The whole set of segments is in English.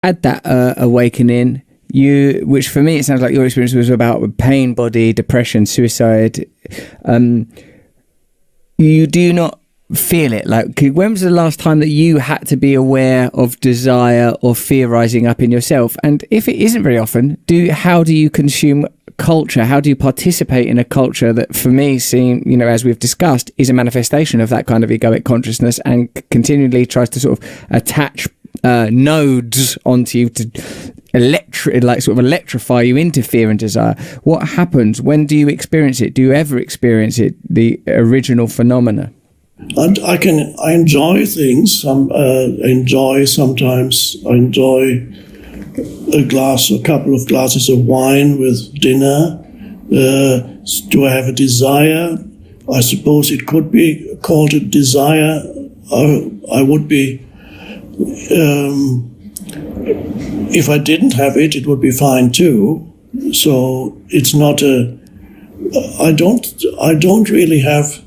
had that awakening, which for me it sounds like your experience was about pain, body, depression, suicide. You do not feel it. Like, when was the last time that you had to be aware of desire or fear rising up in yourself? And if it isn't very often, how do you consume culture? How do you participate in a culture that, for me, as we've discussed, is a manifestation of that kind of egoic consciousness and continually tries to sort of attach nodes onto you to electrify you into fear and desire? What happens? When do you experience it? Do you ever experience it, the original phenomena? I enjoy things. I enjoy a couple of glasses of wine with dinner. Do I have a desire? I suppose it could be called a desire. I would be, if I didn't have it, it would be fine too. So it's not I don't really have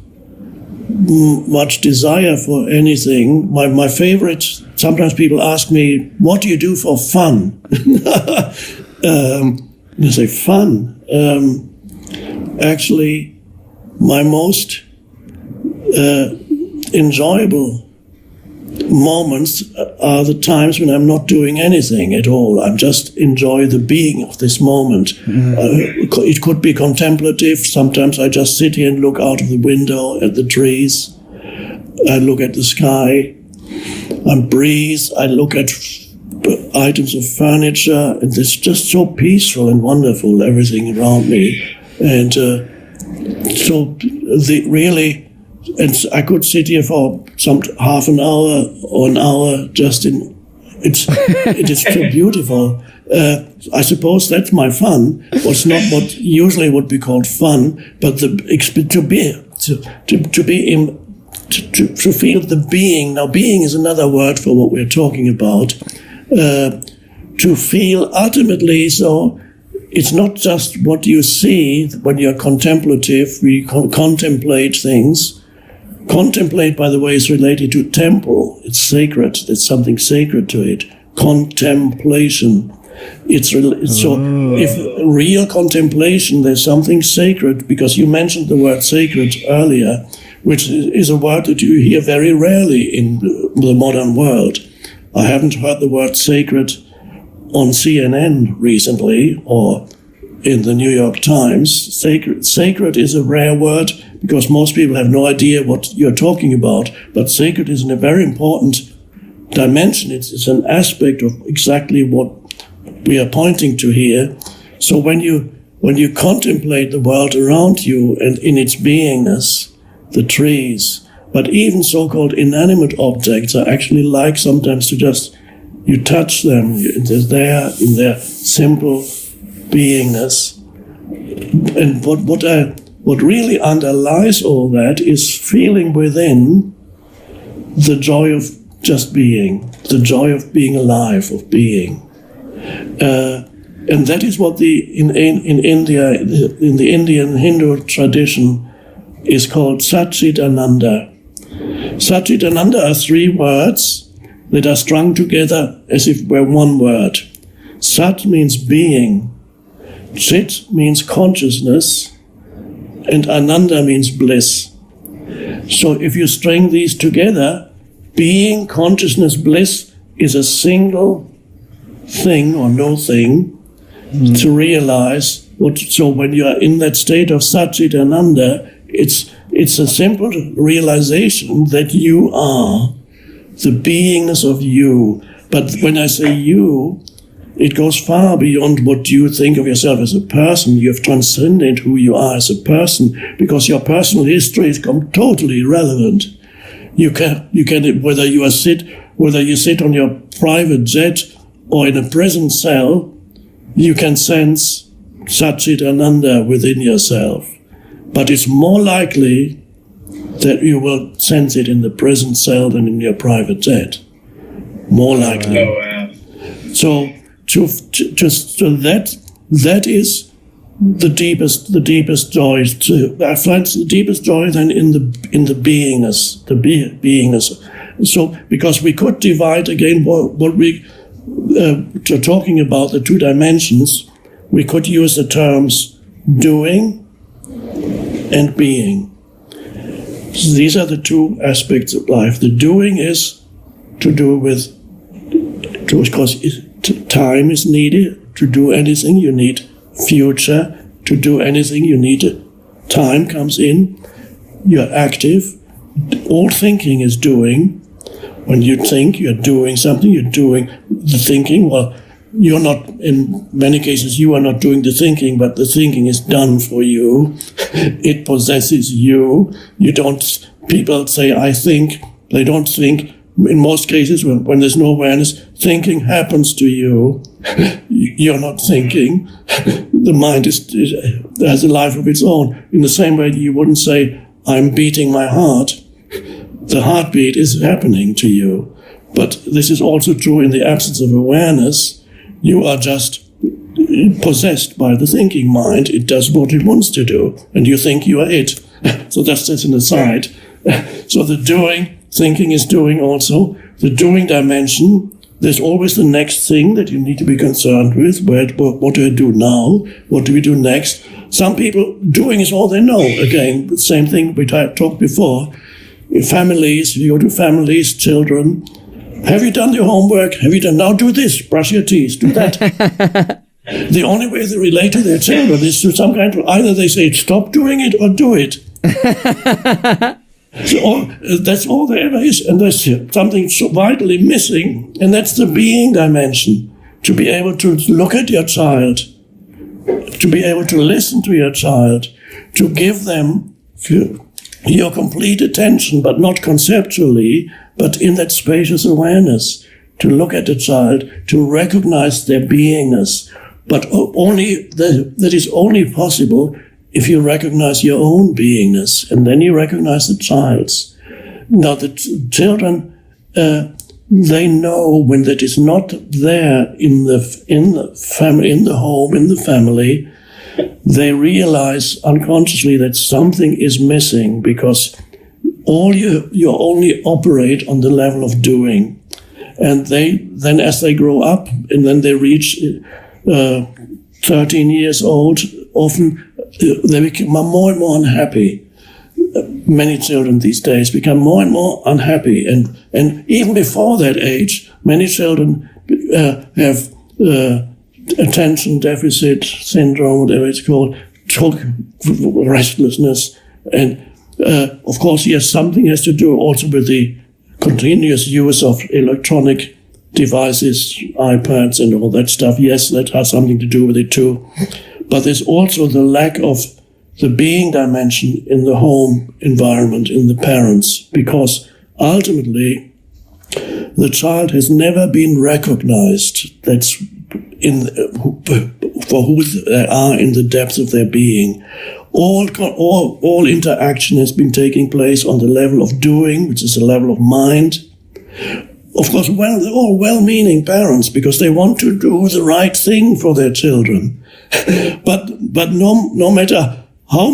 much desire for anything. My favorite, sometimes people ask me, what do you do for fun? I say, fun? Actually, my most enjoyable moments are the times when I'm not doing anything at all. I just enjoy the being of this moment. It could be contemplative. Sometimes I just sit here and look out of the window at the trees. I look at the sky. I breathe. I look at items of furniture, and it's just so peaceful and wonderful, everything around me. And and I could sit here for some half an hour or an hour it is so beautiful. I suppose that's my fun. It's not what usually would be called fun, but to feel the being. Now, being is another word for what we're talking about. To feel ultimately, so it's not just what you see when you're contemplative. We contemplate things. Contemplate, by the way, is related to temple. It's sacred. There's something sacred to it. Contemplation. So if real contemplation, there's something sacred, because you mentioned the word sacred earlier, which is a word that you hear very rarely in the modern world. I haven't heard the word sacred on CNN recently or in the New York Times. Sacred is a rare word because most people have no idea what you're talking about. But sacred is a very important dimension. It's an aspect of exactly what we are pointing to here. So when you contemplate the world around you and in its beingness, the trees, but even so-called inanimate objects are actually like sometimes to just, you touch them, they're there in their simple beingness. And what really underlies all that is feeling within the joy of just being, the joy of being alive, of being. And that is what in India, in the Indian Hindu tradition, is called Satchitananda. Satchitananda are three words that are strung together as if were one word. Sat means being, Chit means consciousness, and Ananda means bliss. So if you string these together, being, consciousness, bliss is a single thing or no thing to realize. So when you are in that state of Satchitananda, it's a simple realization that you are the beingness of you. But when I say you, it goes far beyond what you think of yourself as a person. You have transcended who you are as a person, because your personal history is totally irrelevant. You can whether you sit on your private jet or in a prison cell, you can sense Satchitananda within yourself. But it's more likely that you will sense it in the prison cell than in your private jet. More likely. Oh, wow. So that is the deepest joy. I find the deepest joy then in the beingness, beingness. So because we could divide again what we talking about the two dimensions, we could use the terms doing and being. So these are the two aspects of life. The doing is to do with, because time is needed to do anything. You need future to do anything. You need time comes in. You're active. All thinking is doing. When you think, you're doing something. You're doing the thinking. Well, you're not, in many cases, you are not doing the thinking, but the thinking is done for you. It possesses you. You don't, people say, I think. They don't think. In most cases, when there's no awareness, thinking happens to you. You're not thinking. The mind has a life of its own. In the same way, you wouldn't say, I'm beating my heart. The heartbeat is happening to you. But this is also true in the absence of awareness. You are just possessed by the thinking mind. It does what it wants to do, and you think you are it. So that's just an aside. So the doing, thinking is doing also. The doing dimension, there's always the next thing that you need to be concerned with. What do I do now? What do we do next? Some people, doing is all they know. Again, the same thing we talked before. In families, you go to families, children, have you done your homework? Have you done, now do this, brush your teeth, do that. The only way they relate to their children is through some kind of, either they say stop doing it or do it. So that's all there ever is, and there's something so vitally missing, and that's the being dimension. To be able to look at your child, to be able to listen to your child, to give them your complete attention, but not conceptually, but in that spacious awareness, to look at the child, to recognize their beingness. But only that is only possible if you recognize your own beingness, and then you recognize the child's. Now, the children, they know when that is not there in the family, in the home, in the family. They realize unconsciously that something is missing, because you only operate on the level of doing. And then as they grow up and then they reach 13 years old, often they become more and more unhappy. Many children these days become more and more unhappy. And even before that age, many children have attention deficit syndrome, whatever it's called, restlessness. And of course, yes, something has to do also with the continuous use of electronic devices, iPads and all that stuff. Yes, that has something to do with it too. But there's also the lack of the being dimension in the home environment, in the parents, because ultimately the child has never been recognized. That's for who they are in the depth of their being. All interaction has been taking place on the level of doing, which is the level of mind. Of course, they're all well-meaning parents because they want to do the right thing for their children. but no matter how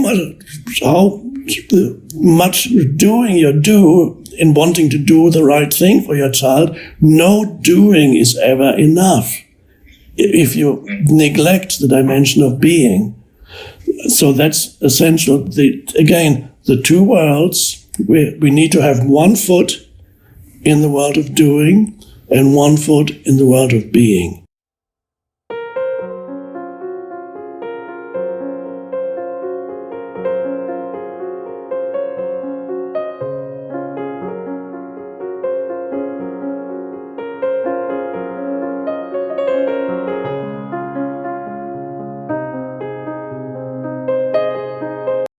much doing you do in wanting to do the right thing for your child, no doing is ever enough if you neglect the dimension of being. So that's essential. The two worlds, we need to have one foot in the world of doing and one foot in the world of being.